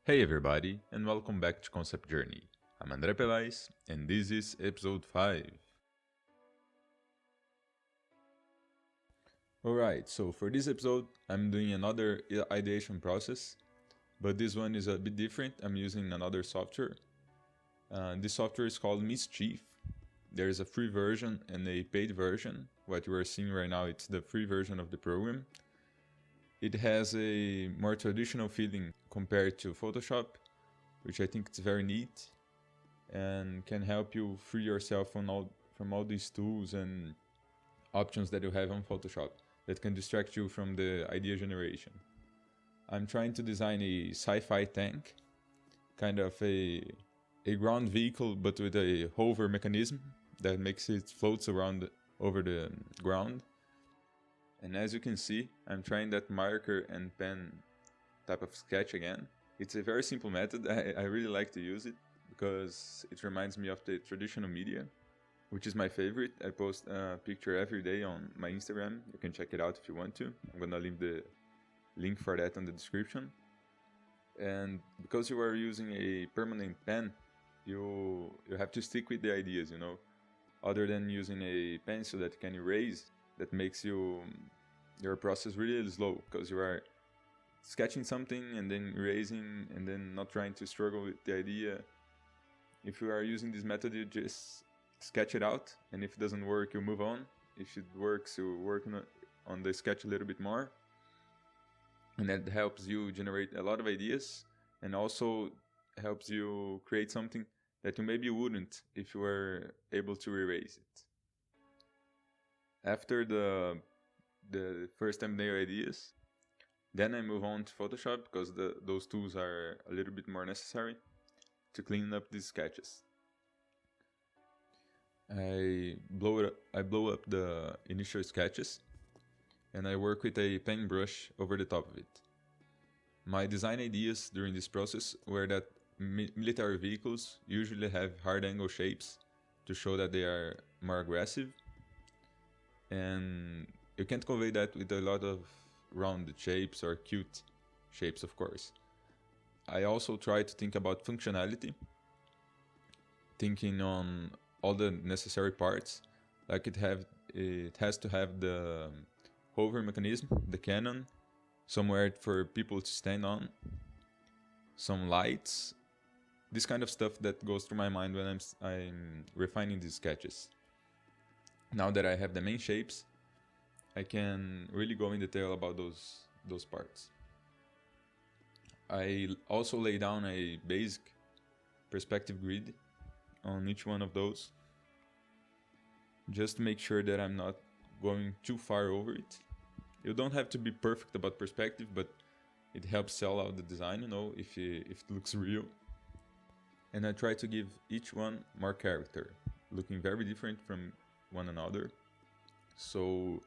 Hey everybody, and welcome back to Concept Journey. I'm André Pelais, and this is episode 5. Alright, so for this episode, I'm doing another ideation process, but this one is a bit different. I'm using another software. This software is called Mischief. There is a free version and a paid version. What you are seeing right now, it's the free version of the program. It has a more traditional feeling compared to Photoshop, which I think is very neat and can help you free yourself from all these tools and options that you have on Photoshop that can distract you from the idea generation. I'm trying to design a sci-fi tank, kind of a ground vehicle but with a hover mechanism that makes it floats around over the ground. And as you can see, I'm trying that marker and pen type of sketch again. It's a very simple method. I really like to use it because it reminds me of the traditional media, which is my favorite. I post a picture every day on my Instagram. You can check it out if you want to. I'm gonna leave the link for that on the description. And because you are using a permanent pen, you have to stick with the ideas, other than using a pencil that you can erase. That makes your process really slow because you are sketching something and then erasing and then not trying to struggle with the idea. If you are using this method, you just sketch it out, and if it doesn't work, you move on. If it works, you work on the sketch a little bit more, and that helps you generate a lot of ideas and also helps you create something that you maybe wouldn't if you were able to erase it. After the first thumbnail ideas, then I move on to Photoshop because those tools are a little bit more necessary to clean up these sketches. I blow up the initial sketches and I work with a paintbrush over the top of it. My design ideas during this process were that military vehicles usually have hard angle shapes to show that they are more aggressive, and you can't convey that with a lot of rounded shapes or cute shapes, of course. I also try to think about functionality, thinking on all the necessary parts, like it has to have the hover mechanism, the cannon, somewhere for people to stand on, some lights, this kind of stuff that goes through my mind when I'm refining these sketches. Now that I have the main shapes, I can really go in detail about those parts. I also lay down a basic perspective grid on each one of those, just to make sure that I'm not going too far over it. You don't have to be perfect about perspective, but it helps sell out the design, if it looks real. And I try to give each one more character, looking very different from one another. So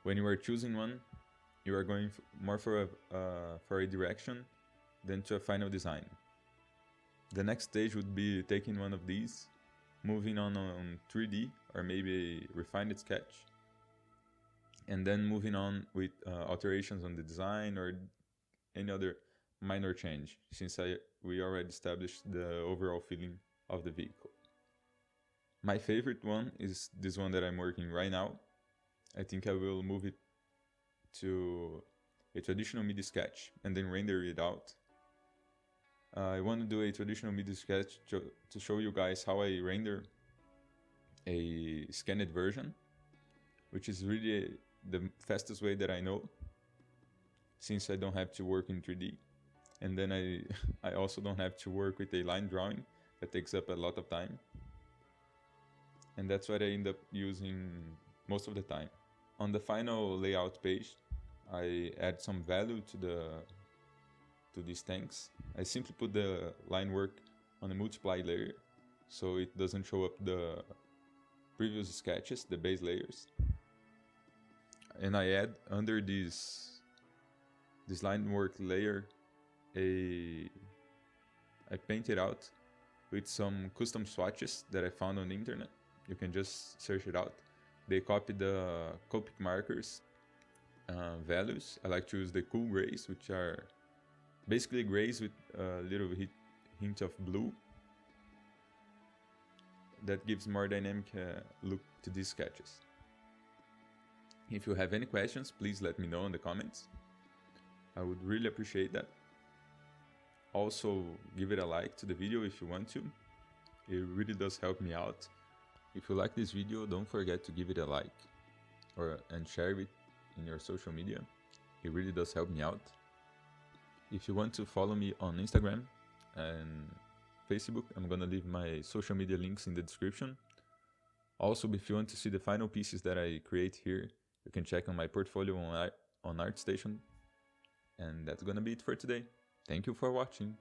when you are choosing one, you are going more for a direction than to a final design. The next stage would be taking one of these, moving on 3D or maybe a refined sketch, and then moving on with alterations on the design or any other minor change, since we already established the overall feeling of the vehicle. My favorite one is this one that I'm working right now. I think I will move it to a traditional MIDI sketch and then render it out. I want to do a traditional MIDI sketch to show you guys how I render a scanned version, which is really the fastest way that I know, since I don't have to work in 3D. And then I also don't have to work with a line drawing that takes up a lot of time. And that's what I end up using most of the time. On the final layout page, I add some value to these tanks. I simply put the line work on a multiply layer, so it doesn't show up the previous sketches, the base layers. And I add under this line work layer, I paint it out with some custom swatches that I found on the internet. You can just search it out. They copy the Copic markers values. I like to use the cool grays, which are Basically grays with a little hint of blue. That gives more dynamic look to these sketches. If you have any questions, please let me know in the comments. I would really appreciate that. Also, give it a like to the video if you want to. It really does help me out. If you like this video, don't forget to give it a like and share it in your social media. It really does help me out. If you want to follow me on Instagram and Facebook, I'm gonna leave my social media links in the description. Also, if you want to see the final pieces that I create here, you can check on my portfolio on ArtStation. And that's gonna be it for today. Thank you for watching.